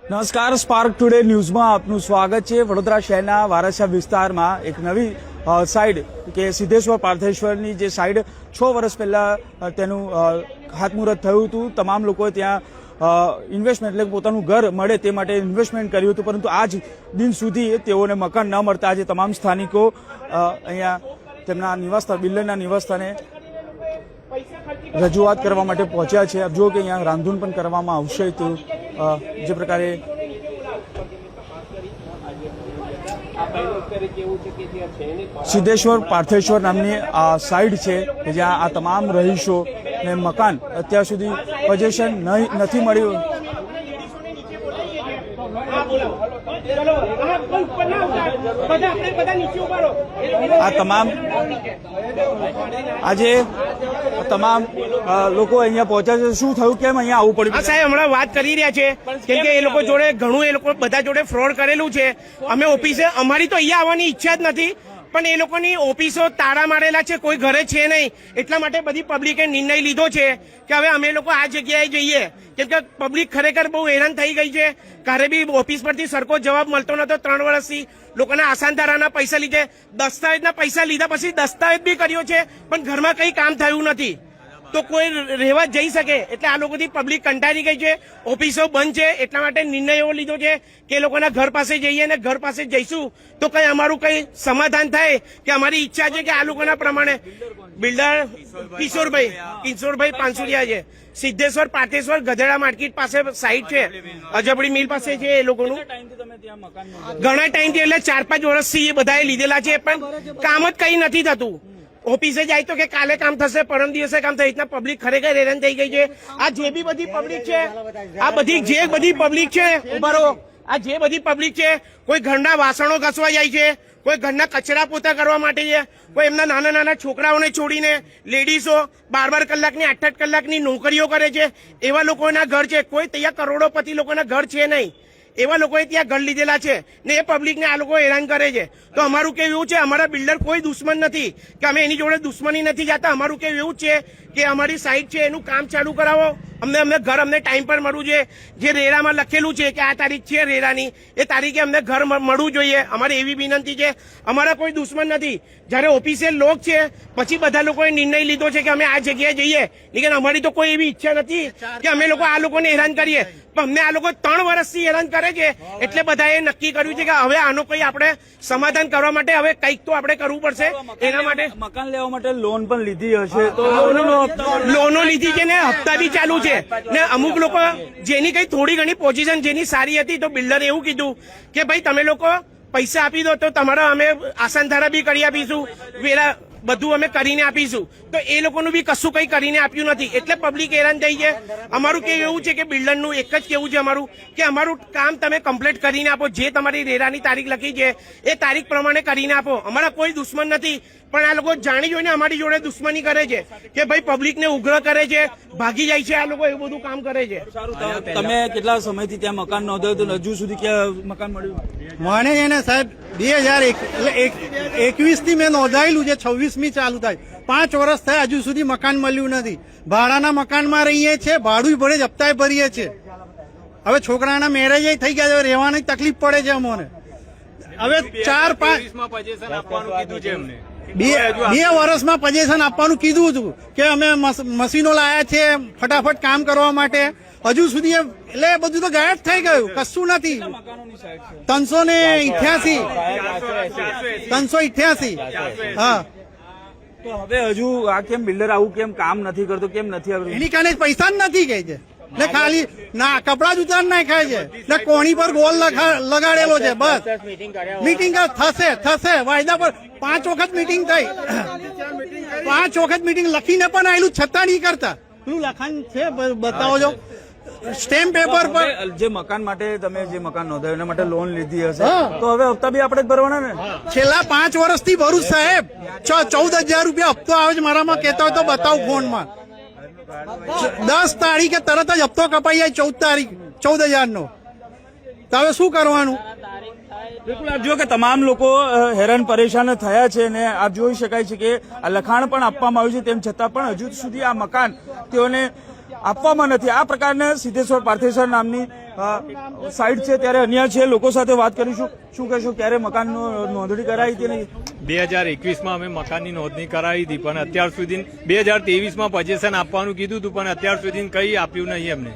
નમસ્કાર, spark today ન્યૂઝમાં આપનું સ્વાગત છે। વડોદરા શહેરના વારાછા વિસ્તારમાં એક નવી સાઇડ કે સિદ્ધેશ્વર પાર્થેશ્વરની જે સાઇડ 6 વર્ષ પહેલા તેનું ખાતમુહૂર્ત થયું હતું। તમામ લોકોએ ત્યાં ઇન્વેસ્ટમેન્ટ એટલે પોતાનું ઘર મળે તે માટે ઇન્વેસ્ટમેન્ટ કર્યું હતું, પરંતુ આજ દિન સુધી તેઓને મકાન ન મળતા આજે તમામ સ્થાનિકો અહીંયા તેમના નિવાસસ્થાન બિલ્ડરના નિવાસસ્થાને રજૂઆત કરવા માટે પહોંચ્યા છે। આપ જુઓ કે અહીંયા રાંધણ પણ કરવામાં આવશે। તો જે પ્રકારે સિદ્ધેશ્વર પાર્થેશ્વર નામની આ સાઇડ છે કે જ્યાં આ તમામ રહીશોને મકાન અત્યાર સુધી પોઝેશન નથી મળ્યું। આ તમામ આજે તમામ લોકો અહીંયા પહોંચ્યા છે। શું થયું, કેમ અહીંયા આવવું પડ્યું? સાહેબ હમણાં વાત કરી રહ્યા છે કેમ કે એ લોકો જોડે ઘણું એ લોકો બધા જોડે ફ્રોડ કરેલું છે। અમે ઓફિસે અમારી તો અહીંયા આવવાની ઈચ્છા જ નથી, પણ એ લોકોની ઓફિસો તાળા મારેલા છે, કોઈ ઘરે છે નહીં। એટલા માટે બધી પબ્લિકે નિર્ણય લીધો છે કે હવે અમે લોકો આ જગ્યાએ જઈએ, કેમ કે પબ્લિક ખરેખર બહુ હેરાન થઈ ગઈ છે। ઘરે બી ઓફિસ પરથી સરખો જવાબ મળતો નતો। 3 વર્ષથી લોકોના આસાનધારાના પૈસા લીધે, દસ્તાવેજના પૈસા લીધા પછી દસ્તાવેજ બી કર્યો છે, પણ ઘરમાં કંઈ કામ થયું નથી, તો કોઈ રહેવા જઈ શકે। એટલે આ લોકોથી પબ્લિક કંટાળી ગઈ છે, ઓફિસો બંધ છે। એટલા માટે નિર્ણય એવો લીધો છે કે એ લોકોના ઘર પાસે જઈએ અને ઘર પાસે જઈશું તો કઈ અમારું કઈ સમાધાન થાય। કે અમારી ઈચ્છા છે કે આ લોકોના પ્રમાણે બિલ્ડર કિશોરભાઈ પાંસુરિયા છે, સિદ્ધેશ્વર પાર્થેશ્વર ગધેડા માર્કેટ પાસે સાઇટ છે, અજબડી મિલ પાસે છે એ લોકોનું। ઘણા ટાઈમથી એટલે 4-5 વર્ષથી એ બધાએ લીધેલા છે, પણ કામ જ કઈ નથી થતું। ઓફિસે જાય તો કે કાલે કામ થશે, પરમ દિવસે કામ થાય। રીતના પબ્લિક ખરેખર હેરાન થઈ ગઈ છે। આ જે બી બધી પબ્લિક છે, આ બધી જે બધી પબ્લિક છે, ઉભારો, આ જે બધી પબ્લિક છે, કોઈ ઘરના વાસણો ઘસવા જાય છે, કોઈ ઘરના કચરા પોતા કરવા માટે છે, કોઈ એમના નાના નાના છોકરાઓને છોડીને લેડીઝો 12 કલાકની 8 કલાકની નોકરીઓ કરે છે, એવા લોકોના ઘર છે। કોઈ ત્યાં કરોડોપતિ લોકોના ઘર છે નહીં, એવા લોકોએ ત્યાં ઘર લીધેલા છે ને એ પબ્લિકને આ લોકો હેરાન કરે છે। તો અમારું કેવું એવું છે, અમારા બિલ્ડર કોઈ દુશ્મન નથી કે અમે એની જોડે દુશ્મની નથી જતા। અમારું કેવું એવું છે કે અમારી સાઇટ છે એનું કામ ચાલુ કરાવો, અમને ઘર અમને ટાઈમ પર મળવું જોઈએ। જે રેરામાં લખેલું છે કે આ તારીખ છે રેરાની, એ તારીખે અમને ઘર મળવું જોઈએ। અમારી એવી વિનંતી છે, અમારા કોઈ દુશ્મન નથી। જયારે ઓફિસિયલ લોક છે પછી બધા લોકોએ નિર્ણય લીધો છે કે અમે આ જગ્યાએ જઈએ, લેકિન અમારી તો કોઈ એવી ઈચ્છા નથી કે અમે લોકો આ લોકોને હેરાન કરીએ। પણ અમને આ લોકો 3 વર્ષથી હેરાન કરે છે, એટલે બધાએ નક્કી કર્યું છે કે હવે આનો કોઈ આપણે સમાધાન કરવા માટે હવે કંઈક તો આપણે કરવું પડશે। એના માટે મકાન લેવા માટે લોન પણ લીધી હશે, તો લોનો લીધી છે ને હપ્તા બી ચાલુ છે ને। અમુક લોકો જેની કઈ થોડી ઘણી પોઝિશન જેની સારી હતી, તો બિલ્ડરે એવું કીધું કે ભાઈ તમે લોકો પૈસા આપી દો તો તમારા અમે આસાનધારા બી કરી આપીશું, વેરા બધું અમે કરીને આપીશું। તો એ લોકોનું બી કશું કઈ કરીને આપ્યું નથી, એટલે પબ્લિક હેરાન થઈ છે। અમારું કેવું એવું છે કે બિલ્ડરનું એક જ કેવું છે અમારું કે અમારું કામ તમે કમ્પ્લીટ કરીને આપો। જે તમારી રેરાની તારીખ લખી છે એ તારીખ પ્રમાણે કરીને આપો। અમારા કોઈ દુશ્મન નથી, પણ આ લોકો જાણી જોઈને અમારી જોડે દુશ્મની કરે છે કે ભાઈ પબ્લિકને ઉગ્ર કરે છે, ભાગી જાય છે, આ લોકો એવું બધું કામ કરે છે। તમે કેટલા સમયથી ત્યાં મકાન નોંધાયું તો હજુ સુધી ક્યાં મકાન મળ્યું? મને છે ને સાહેબ 2021 થી મેં નોંધાયેલું છે, 26મી ચાલુ થાય, 5 વર્ષ થયા હજુ સુધી મકાન મળ્યું નથી। ભાડાના મકાનમાં રહીએ છીએ, ભાડું ભરે જ હપ્તાય ભરીએ છીએ। હવે છોકરાના મેરેજ થઈ ગયા છે, રહેવાની તકલીફ પડે છે અમને। હવે 2 વર્ષમાં પોઝેશન આપવાનું કીધું હતું કે અમે મશીનો લાયા છે ફટાફટ કામ કરવા માટે, હજુ સુધી એટલે બધું તો ગાયબ થઈ ગયું, કશું નથી। 388 હા। તો હવે હજુ આ કેમ બિલ્ડર આવું કેમ કામ નથી કરતો, કેમ નથી આવતું? એની કારણે પૈસા જ નથી કહે છે ને, ખાલી ના કપડા જ ઉતાર નાખાય છે ને, કોણી પર ગોલ લગાડેલો છે બસ। મીટિંગ થશે વાયદા પર 5 વખત મીટિંગ થઈ, 5 વખત મીટિંગ લખીને પણ આવેલું છતાં નહીં કરતા। પેલું લખાણ છે બતાવો છો સ્ટેમ્પ પેપર પર। જે મકાન માટે તમે જે મકાન નોંધાયું એના માટે લોન લીધી હશે, તો હવે હપ્તા બી આપણે જ ભરવાના ને? છેલ્લા 5 વર્ષથી ભરું સાહેબ, 14,000 રૂપિયા હપ્તો આવે છે મારામાં, કહેતા હોય તો બતાવું ફોનમાં। 10 તારીખે તરત જ હપ્તો કપાઈ જાય, 14,000 નો। તો હવે શું કરવાનું? બિલકુલ આપ જો કે તમામ લોકો હેરાન પરેશાન થયા છે અને આપ જોઈ શકાય છે કે આ લખાણ પણ આપવામાં આવ્યું છે, તેમ છતાં પણ હજુ સુધી આ મકાન તેઓને આપવામાં નથી। આ પ્રકારના સિદ્ધેશ્વર પાર્થેશ્વર નામની સાઇટ છે ત્યારે અન્ય છે લોકો સાથે વાત કરીશું. શું કહેશો, ક્યારે મકાનનો નોંધણી કરાઈ હતી નહીં? 2021માં અમે મકાનની નોંધણી કરાવી હતી, પણ અત્યાર સુધી 2023માં પોઝેશન આપવાનું કીધું હતું, પણ અત્યાર સુધી કંઈ આપ્યું નહીં એમને.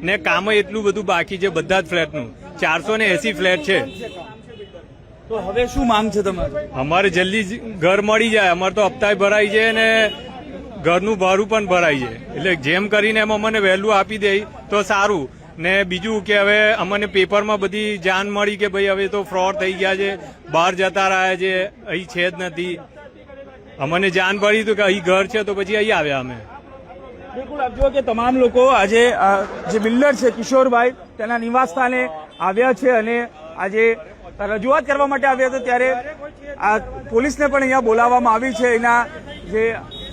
ને કામ એટલું બધું બાકી છે બધા જ ફ્લેટનું. 480 ફ્લેટ છે. તો હવે શું માંગ છે તમારી? અમારે જલ્દી જ ઘર મળી જાય. અમારે તો હપ્તા ભરાઈ છે ને ઘરનું ભાડું પણ ભરાઈ છે. એટલે જેમ કરીને એમ અમને વહેલું આપી દે તો સારું. ને બીજું કે હવે અમને પેપરમાં બધી જાણ મળી કે ભાઈ હવે તો ફ્રોડ થઈ ગયા છે, બહાર જતા રહ્યા છે, અહીં છે જ નથી. અમને જાણ પડી તો કે અહીં ઘર છે, તો પછી અહીં આવ્યા અમે. બિલકુલ, આપ જુઓ કે તમામ લોકો આજે જે બિલ્ડર છે કિશોરભાઈ તેના નિવાસ સ્થાને આવ્યા છે અને આજે રજૂઆત કરવા માટે આવ્યા હતા. ત્યારે આ પોલીસને પણ અહીંયા બોલાવવામાં આવી છે. એના જે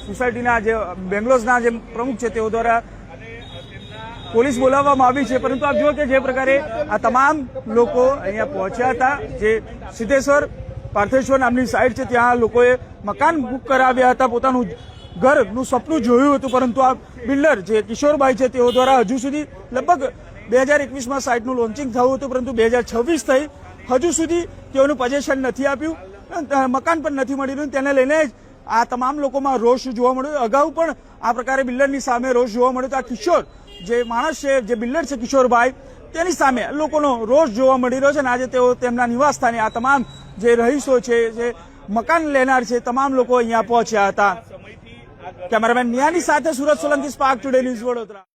સોસાયટીના જે બેંગ્લોઝના જે પ્રમુખ છે તેઓ દ્વારા પોલીસ બોલાવવામાં આવી છે. પરંતુ આપ જુઓ કે જે પ્રકારે આ તમામ લોકો અહીંયા પહોંચ્યા હતા, જે સિદ્ધેશ્વર પાર્થેશ્વર નામની સાઇટ છે ત્યાં લોકોએ મકાન બુક કરાવ્યા હતા, પોતાનું ઘરનું સપનું જોયું હતું. પરંતુ આ બિલ્ડર જે કિશોરભાઈ છે તેઓ દ્વારા હજુ સુધી લગભગ 2021માં સાઇટનું લોન્ચિંગ થયું હતું, પરંતુ 2026 થઈ હજુ સુધી તેઓનું પોઝેશન નથી આપ્યું, મકાન પણ નથી મળી રહ્યું. તેને લઈને જ આ તમામ લોકોમાં રોષ જોવા મળ્યો. અગાઉ પણ આ પ્રકારે બિલ્ડરની સામે રોષ જોવા મળ્યો તો આ કિશોર જે માણસ છે, જે બિલ્ડર છે કિશોરભાઈ, તેની સામે લોકોનો રોષ જોવા મળી રહ્યો છે. અને આજે તેઓ તેમના નિવાસ સ્થાને આ તમામ જે રહીશો છે, જે મકાન લેનાર છે, તમામ લોકો અહીંયા પહોંચ્યા હતા. કેમેરામેન નિયાની સાથે Surat Solanki, spark today news, Vadodara.